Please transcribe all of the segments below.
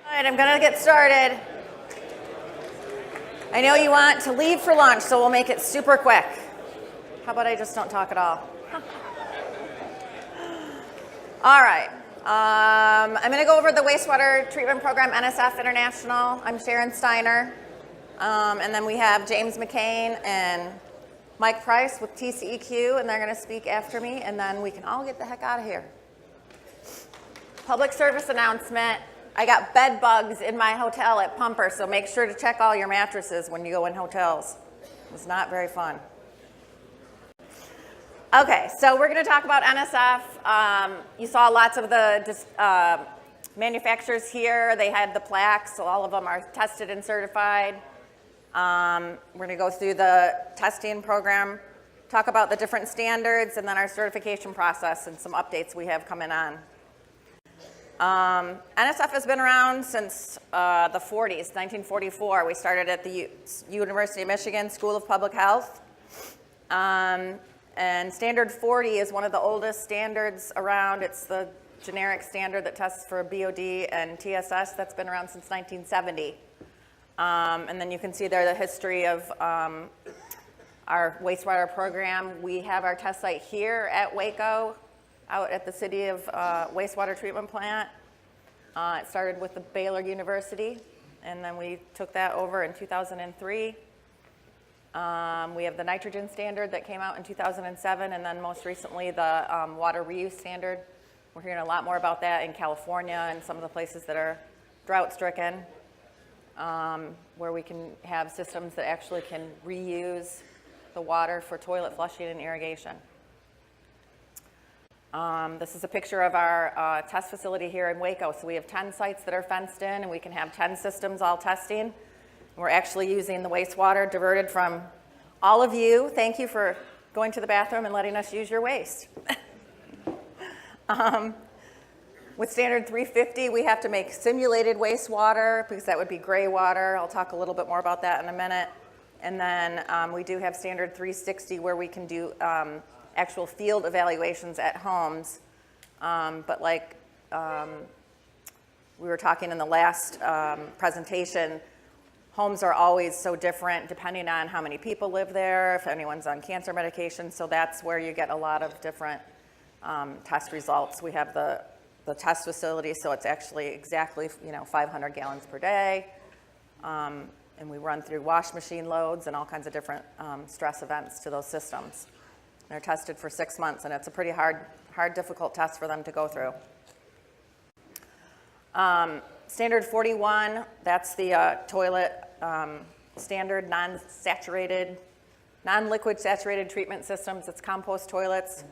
All right, I'm gonna get started. I know you want to leave for lunch, so we'll make it super quick. How about I just don't talk at all? All right, I'm gonna go over the wastewater treatment program, NSF International. I'm Sharon Steiner. And then we have James McCain and Mike Price with TCEQ, and they're gonna speak after me, and then we can all get the heck out of here. Public service announcement. I got bed bugs in my hotel at Pumper, so make sure to check all your mattresses when you go in hotels. It's not very fun. Okay, so we're going to talk about NSF. You saw lots of the manufacturers here. They had the plaques, so all of them are tested and certified. We're going to go through the testing program, talk about the different standards, and then our certification process and some updates we have coming on. NSF has been around since the 40s, 1944. We started at the University of Michigan School of Public Health. And Standard 40 is one of the oldest standards around. It's the generic standard that tests for BOD and TSS that's been around since 1970. And then you can see there the history of our wastewater program. We have our test site here at Waco, out at the City of Wastewater Treatment Plant. It started with the Baylor University, and then we took that over in 2003. We have the nitrogen standard that came out in 2007, and then most recently the water reuse standard. We're hearing a lot more about that in California and some of the places that are drought-stricken, where we can have systems that actually can reuse the water for toilet flushing and irrigation. This is a picture of our test facility here in Waco. So we have 10 sites that are fenced in, and we can have 10 systems all testing. We're actually using the wastewater diverted from all of you. Thank you for going to the bathroom and letting us use your waste. With standard 350, we have to make simulated wastewater because that would be gray water. I'll talk a little bit more about that in a minute. And then we do have standard 360 where we can do actual field evaluations at homes. But like we were talking in the last presentation, homes are always so different depending on how many people live there, if anyone's on cancer medication. So that's where you get a lot of different test results. We have the test facility, so it's actually exactly 500 gallons per day. And we run through wash machine loads and all kinds of different stress events to those systems. They're tested for 6 months, and it's a pretty hard, difficult test for them to go through. Standard 41, that's the toilet standard non-liquid saturated treatment systems. It's compost toilets.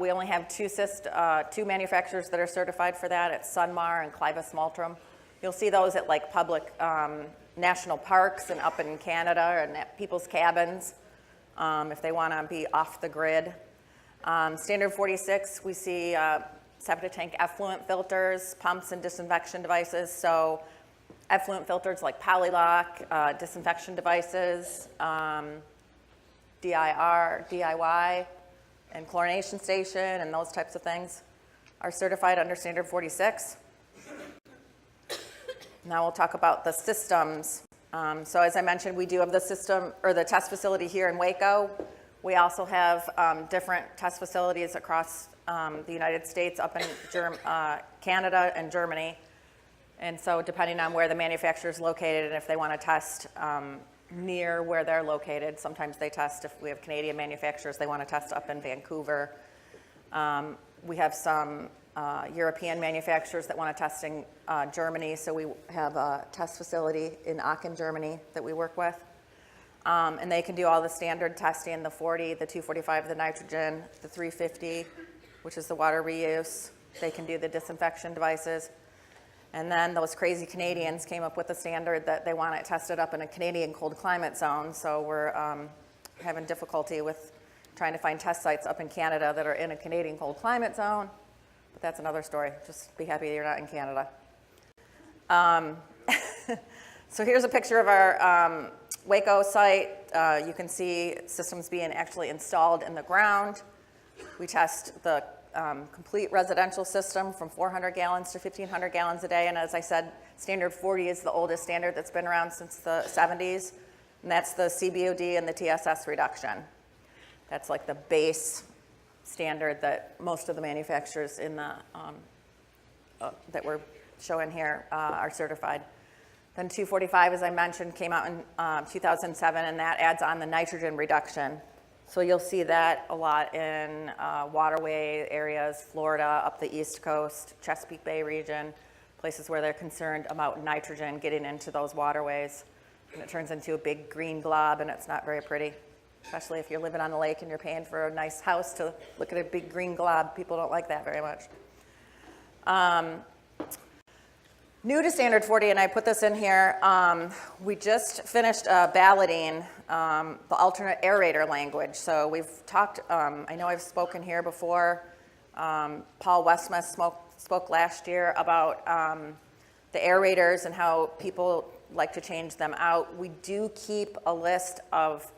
We only have two manufacturers that are certified for that. It's Sunmar and Clivus Multrum. You'll see those at like public national parks and up in Canada and at people's cabins. If they want to be off the grid. Standard 46, we see septic tank effluent filters, pumps, and disinfection devices. So effluent filters like Polylock, disinfection devices, DIY, and chlorination station, and those types of things are certified under Standard 46. Now we'll talk about the systems. So as I mentioned, we do have the system or the test facility here in Waco. We also have different test facilities across the United States, up in Canada and Germany. And so depending on where the manufacturer is located and if they want to test near where they're located, sometimes they test, if we have Canadian manufacturers, they want to test up in Vancouver. We have some European manufacturers that want to test in Germany, so we have a test facility in Aachen, Germany that we work with. And they can do all the standard testing, the 40, the 245, the nitrogen, the 350, which is the water reuse. They can do the disinfection devices. And then those crazy Canadians came up with a standard that they want it tested up in a Canadian cold climate zone, so we're having difficulty with trying to find test sites up in Canada that are in a Canadian cold climate zone. But that's another story. Just be happy you're not in Canada. So here's a picture of our Waco site. You can see systems being actually installed in the ground. We test the complete residential system from 400 gallons to 1,500 gallons a day. And as I said, standard 40 is the oldest standard that's been around since the 70s. And that's the CBOD and the TSS reduction. That's like the base standard that most of the manufacturers in the, that we're showing here are certified. Then 245, as I mentioned, came out in 2007, and that adds on the nitrogen reduction. So you'll see that a lot in waterway areas, Florida, up the East Coast, Chesapeake Bay region, places where they're concerned about nitrogen getting into those waterways. And it turns into a big green glob, and it's not very pretty, especially if you're living on a lake and you're paying for a nice house to look at a big green glob. People don't like that very much. New to Standard 40, and I put this in here, we just finished balloting the alternate aerator language. So we've talked, I know I've spoken here before, Paul Westmuth spoke last year about the aerators and how people like to change them out. We do keep a list of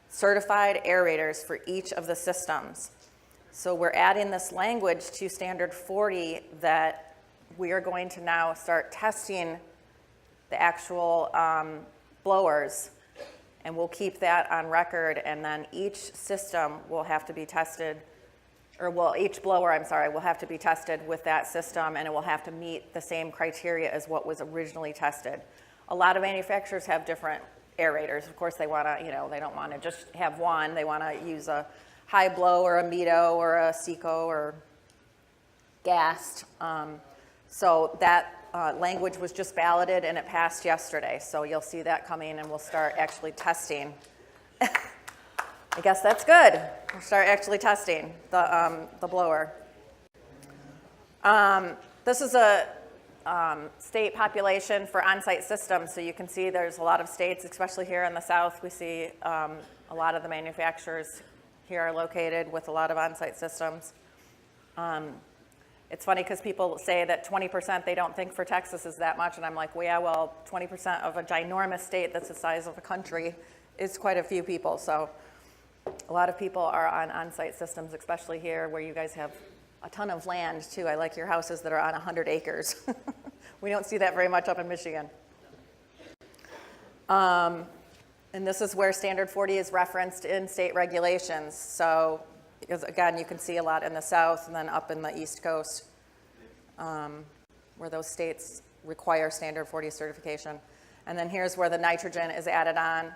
certified aerators for each of the systems. So we're adding this language to Standard 40 that we are going to now start testing the actual blowers, and we'll keep that on record, and then each system will have to be tested, each blower, will have to be tested with that system, and it will have to meet the same criteria as what was originally tested. A lot of manufacturers have different aerators. Of course, they want to, they don't want to just have one. They want to use a high blow or a METO or a SECO or gassed. So that language was just balloted, and it passed yesterday. So you'll see that coming, and we'll start actually testing. I guess that's good. We'll start actually testing the blower. This is a state population for on-site systems. So you can see there's a lot of states, especially here in the South. We see a lot of the manufacturers here are located with a lot of on-site systems. It's funny because people say that 20% they don't think for Texas is that much, and I'm like, well, yeah, well, 20% of a ginormous state that's the size of a country is quite a few people. So a lot of people are on on-site systems, especially here where you guys have a ton of land too. I like your houses that are on 100 acres. We don't see that very much up in Michigan. And this is where Standard 40 is referenced in state regulations. So, because again, you can see a lot in the South and then up in the East Coast, where those states require Standard 40 certification. And then here's where the nitrogen is added on.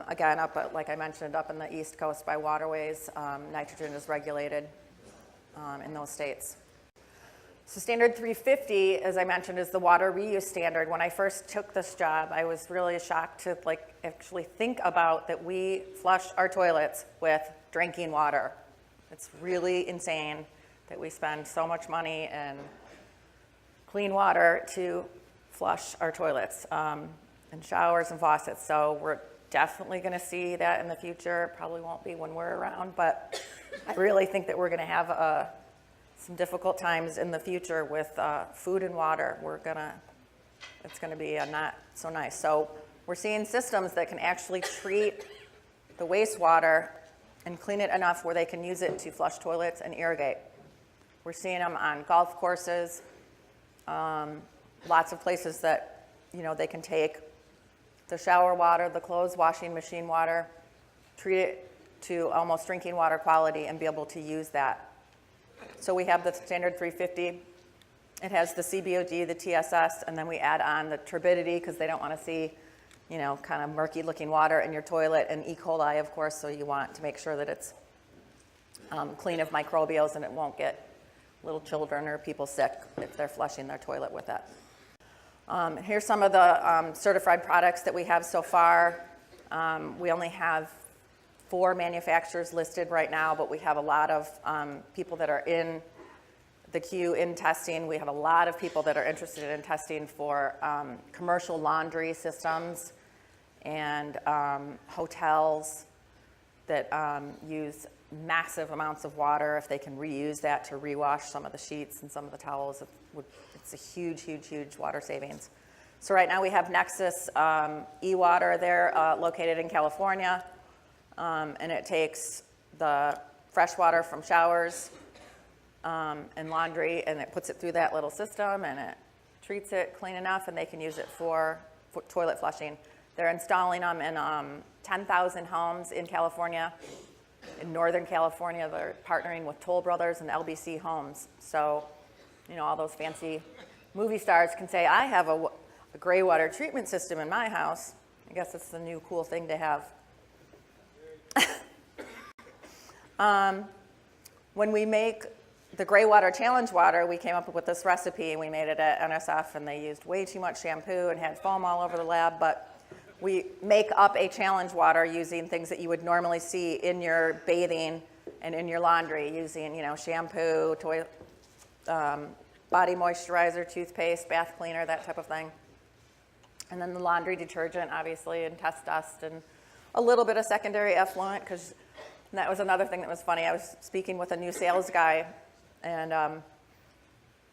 Again, like I mentioned, up in the East Coast by waterways, nitrogen is regulated in those states. So Standard 350, as I mentioned, is the water reuse standard. When I first took this job, I was really shocked to actually think about that we flush our toilets with drinking water. It's really insane that we spend so much money in clean water to flush our toilets and showers and faucets. So we're definitely going to see that in the future. Probably won't be when we're around, but I really think that we're going to have some difficult times in the future with food and water. It's going to be not so nice. So we're seeing systems that can actually treat the wastewater and clean it enough where they can use it to flush toilets and irrigate. We're seeing them on golf courses, lots of places that they can take the shower water, the clothes washing machine water, treat it to almost drinking water quality and be able to use that. So we have the Standard 350. It has the CBOD, the TSS, and then we add on the turbidity because they don't want to see, kind of murky looking water in your toilet, and E. coli, of course, so you want to make sure that it's clean of microbials and it won't get little children or people sick if they're flushing their toilet with it. Here's some of the certified products that we have so far. We only have 4 manufacturers listed right now, but we have a lot of people that are in the queue in testing. We have a lot of people that are interested in testing for commercial laundry systems and hotels that use massive amounts of water. If they can reuse that to rewash some of the sheets and some of the towels, it's a huge, huge, huge water savings. So right now we have Nexus e-water. They're located in California, and it takes the fresh water from showers and laundry, and it puts it through that little system, and it treats it clean enough, and they can use it for toilet flushing. They're installing them in 10,000 homes in California. In Northern California, they're partnering with Toll Brothers and LBC Homes. So, all those fancy movie stars can say, I have a gray water treatment system in my house. I guess it's the new cool thing to have. When we make the gray water challenge water, we came up with this recipe, and we made it at NSF, and they used way too much shampoo and had foam all over the lab, but we make up a challenge water using things that you would normally see in your bathing and in your laundry, using, shampoo, body moisturizer, toothpaste, bath cleaner, that type of thing. And then the laundry detergent, obviously, and test dust, and a little bit of secondary effluent, because that was another thing that was funny. I was speaking with a new sales guy, and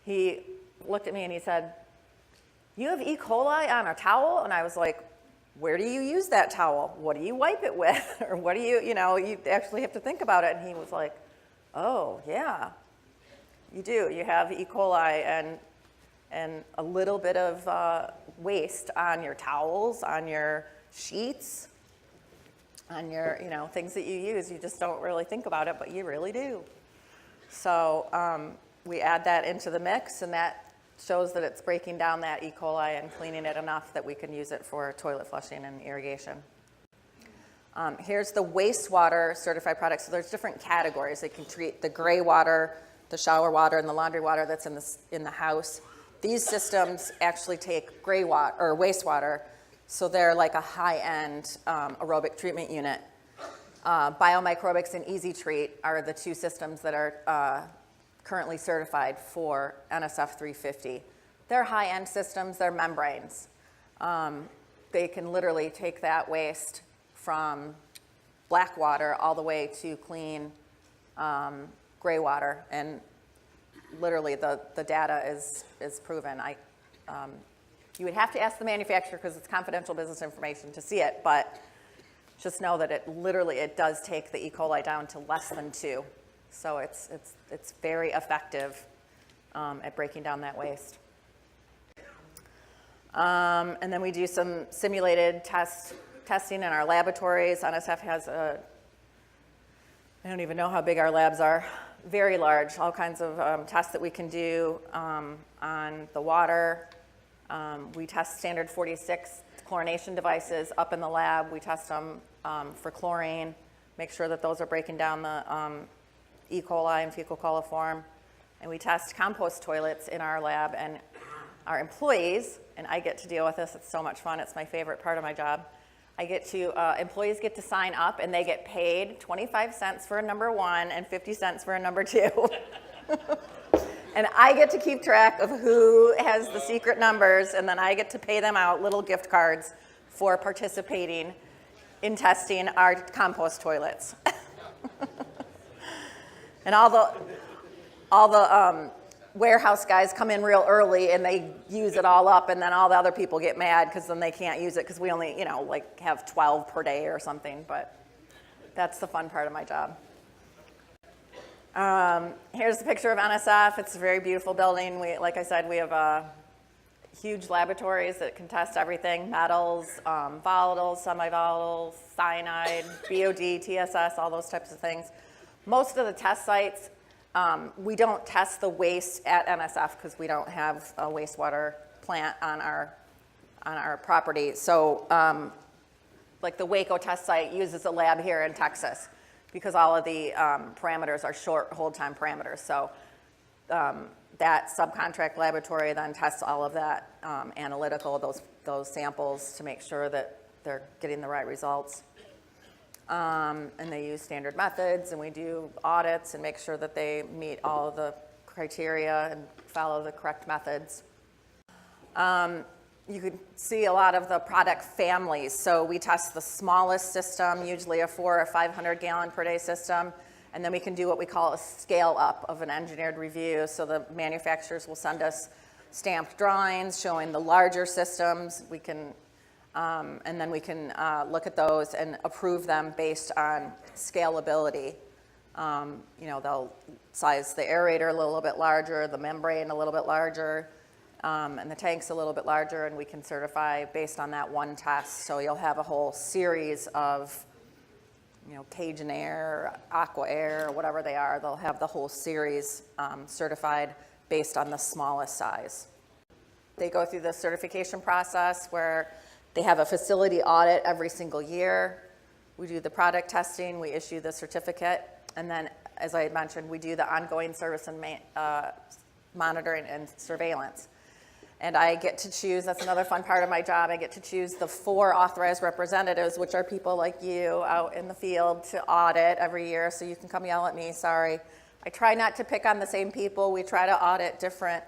he looked at me and he said, "You have E. coli on a towel?" And I was like, "Where do you use that towel? What do you wipe it with?" Or what do you actually have to think about it. And he was like, "Oh, yeah, you do. You have E. coli and a little bit of waste on your towels, on your sheets, on your, things that you use. You just don't really think about it, but you really do." So we add that into the mix, and that shows that it's breaking down that E. coli and cleaning it enough that we can use it for toilet flushing and irrigation. Here's the wastewater certified products. So there's different categories. They can treat the gray water, the shower water, and the laundry water that's in the house. These systems actually take gray water or wastewater, so they're like a high-end aerobic treatment unit. Biomicrobics and Easy Treat are the two systems that are currently certified for NSF 350. They're high-end systems, they're membranes. They can literally take that waste from black water all the way to clean gray water, and literally the data is proven. You would have to ask the manufacturer because it's confidential business information to see it, but just know that it does take the E. coli down to less than 2. So it's very effective at breaking down that waste. And then we do some simulated testing in our laboratories. NSF has I don't even know how big our labs are, very large, all kinds of tests that we can do on the water. We test standard 46 chlorination devices up in the lab. We test them for chlorine, make sure that those are breaking down the E. coli and fecal coliform. And we test compost toilets in our lab, and our employees, and I get to deal with this, it's so much fun, it's my favorite part of my job. Employees get to sign up, and they get paid 25 cents for a number 1 and 50 cents for a number 2. And I get to keep track of who has the secret numbers, and then I get to pay them out little gift cards for participating in testing our compost toilets. And all the warehouse guys come in real early, and they use it all up, and then all the other people get mad because then they can't use it because we only, have 12 per day or something. But that's the fun part of my job. Here's the picture of NSF. It's a very beautiful building. Like I said, we have huge laboratories that can test everything: metals, volatiles, semi-volatiles, cyanide, BOD, TSS, all those types of things. Most of the test sites, we don't test the waste at NSF because we don't have a wastewater plant on our property. So like the Waco test site uses a lab here in Texas because all of the parameters are short hold time parameters. So that subcontract laboratory then tests all of that analytical, those samples to make sure that they're getting the right results. And they use standard methods, and we do audits and make sure that they meet all of the criteria and follow the correct methods. You can see a lot of the product families. So we test the smallest system, usually a 400 or 500 gallon per day system, and then we can do what we call a scale up of an engineered review. So the manufacturers will send us stamped drawings showing the larger systems. We can and then we can look at those and approve them based on scalability. They'll size the aerator a little bit larger, the membrane a little bit larger, and the tank's a little bit larger, and we can certify based on that one test. So you'll have a whole series of, Cajun Air, Aqua Air, whatever they are. They'll have the whole series certified based on the smallest size. They go through the certification process where they have a facility audit every single year. We do the product testing, we issue the certificate, and then, as I had mentioned, we do the ongoing service and monitoring and surveillance. And I get to choose, that's another fun part of my job, I get to choose the 4 authorized representatives, which are people like you out in the field, to audit every year, so you can come yell at me, sorry. I try not to pick on the same people. We try to audit different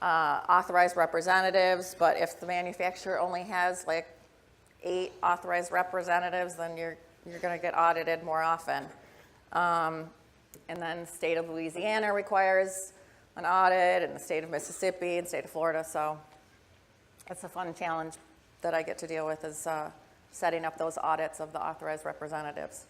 authorized representatives, but if the manufacturer only has like 8 authorized representatives, then you're going to get audited more often. And then the state of Louisiana requires an audit, and the state of Mississippi and state of Florida, so it's a fun challenge that I get to deal with, is setting up those audits of the authorized representatives.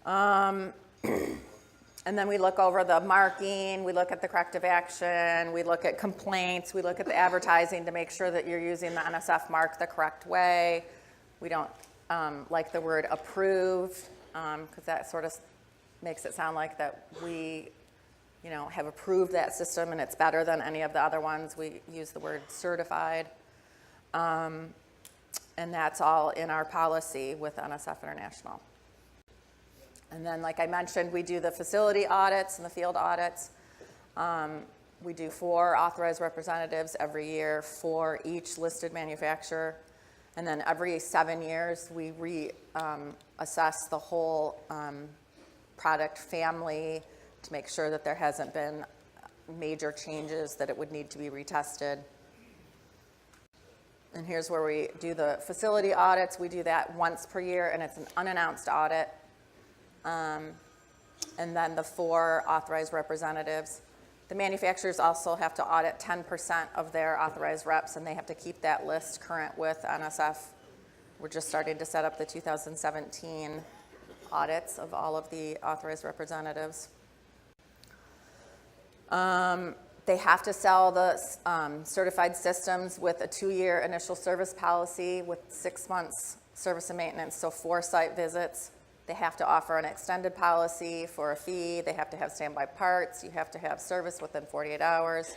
And then we look over the marking, we look at the corrective action, we look at complaints, we look at the advertising to make sure that you're using the NSF mark the correct way. We don't like the word approved, because that sort of makes it sound like that we have approved that system and it's better than any of the other ones. We use the word certified. And that's all in our policy with NSF International. And then, like I mentioned, we do the facility audits and the field audits. We do 4 authorized representatives every year for each listed manufacturer. And then every 7 years, we reassess the whole product family to make sure that there hasn't been major changes that it would need to be retested. And here's where we do the facility audits. We do that once per year, and it's an unannounced audit. And then the 4 authorized representatives. The manufacturers also have to audit 10% of their authorized reps, and they have to keep that list current with NSF. We're just starting to set up the 2017 audits of all of the authorized representatives. They have to sell the certified systems with a 2-year initial service policy with 6 months service and maintenance, so 4 site visits. They have to offer an extended policy for a fee. They have to have standby parts. You have to have service within 48 hours.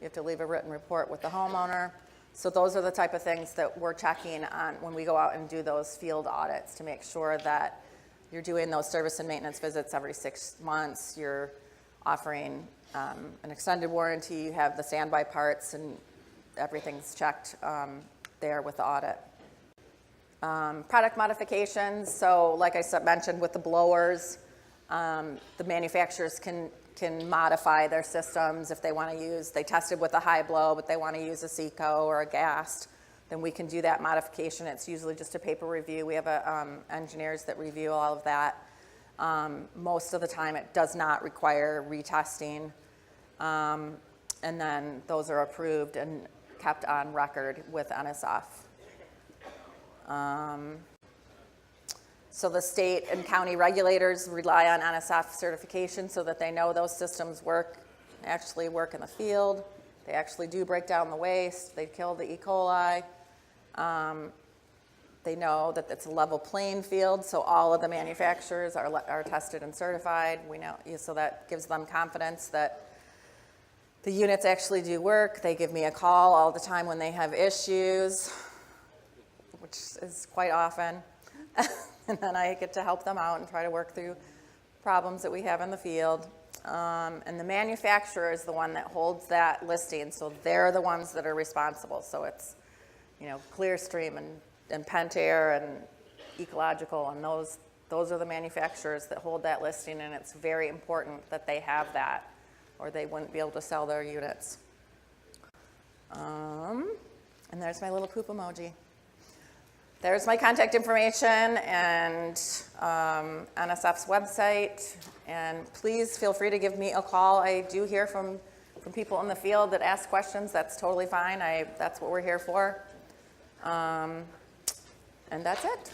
You have to leave a written report with the homeowner. So those are the type of things that we're checking on when we go out and do those field audits, to make sure that you're doing those service and maintenance visits every 6 months. You're offering an extended warranty. You have the standby parts, and everything's checked there with the audit. Product modifications, so like I mentioned with the blowers, the manufacturers can modify their systems if they want to use, they tested with a high blow, but they want to use a Seco or a gas, then we can do that modification. It's usually just a paper review. We have engineers that review all of that. Most of the time it does not require retesting, and then those are approved and kept on record with NSF. So the state and county regulators rely on NSF certification so that they know those systems actually work in the field. They actually do break down the waste. They kill the E. coli. They know that it's a level playing field, so all of the manufacturers are tested and certified. We know, so that gives them confidence that the units actually do work. They give me a call all the time when they have issues, which is quite often. And then I get to help them out and try to work through problems that we have in the field. And the manufacturer is the one that holds that listing, so they're the ones that are responsible. So it's, Clearstream and Pentair and Ecological, and those are the manufacturers that hold that listing, and it's very important that they have that, or they wouldn't be able to sell their units. And there's my little poop emoji. There's my contact information and NSF's website, and please feel free to give me a call. I do hear from people in the field that ask questions. That's totally fine. That's what we're here for. And that's it.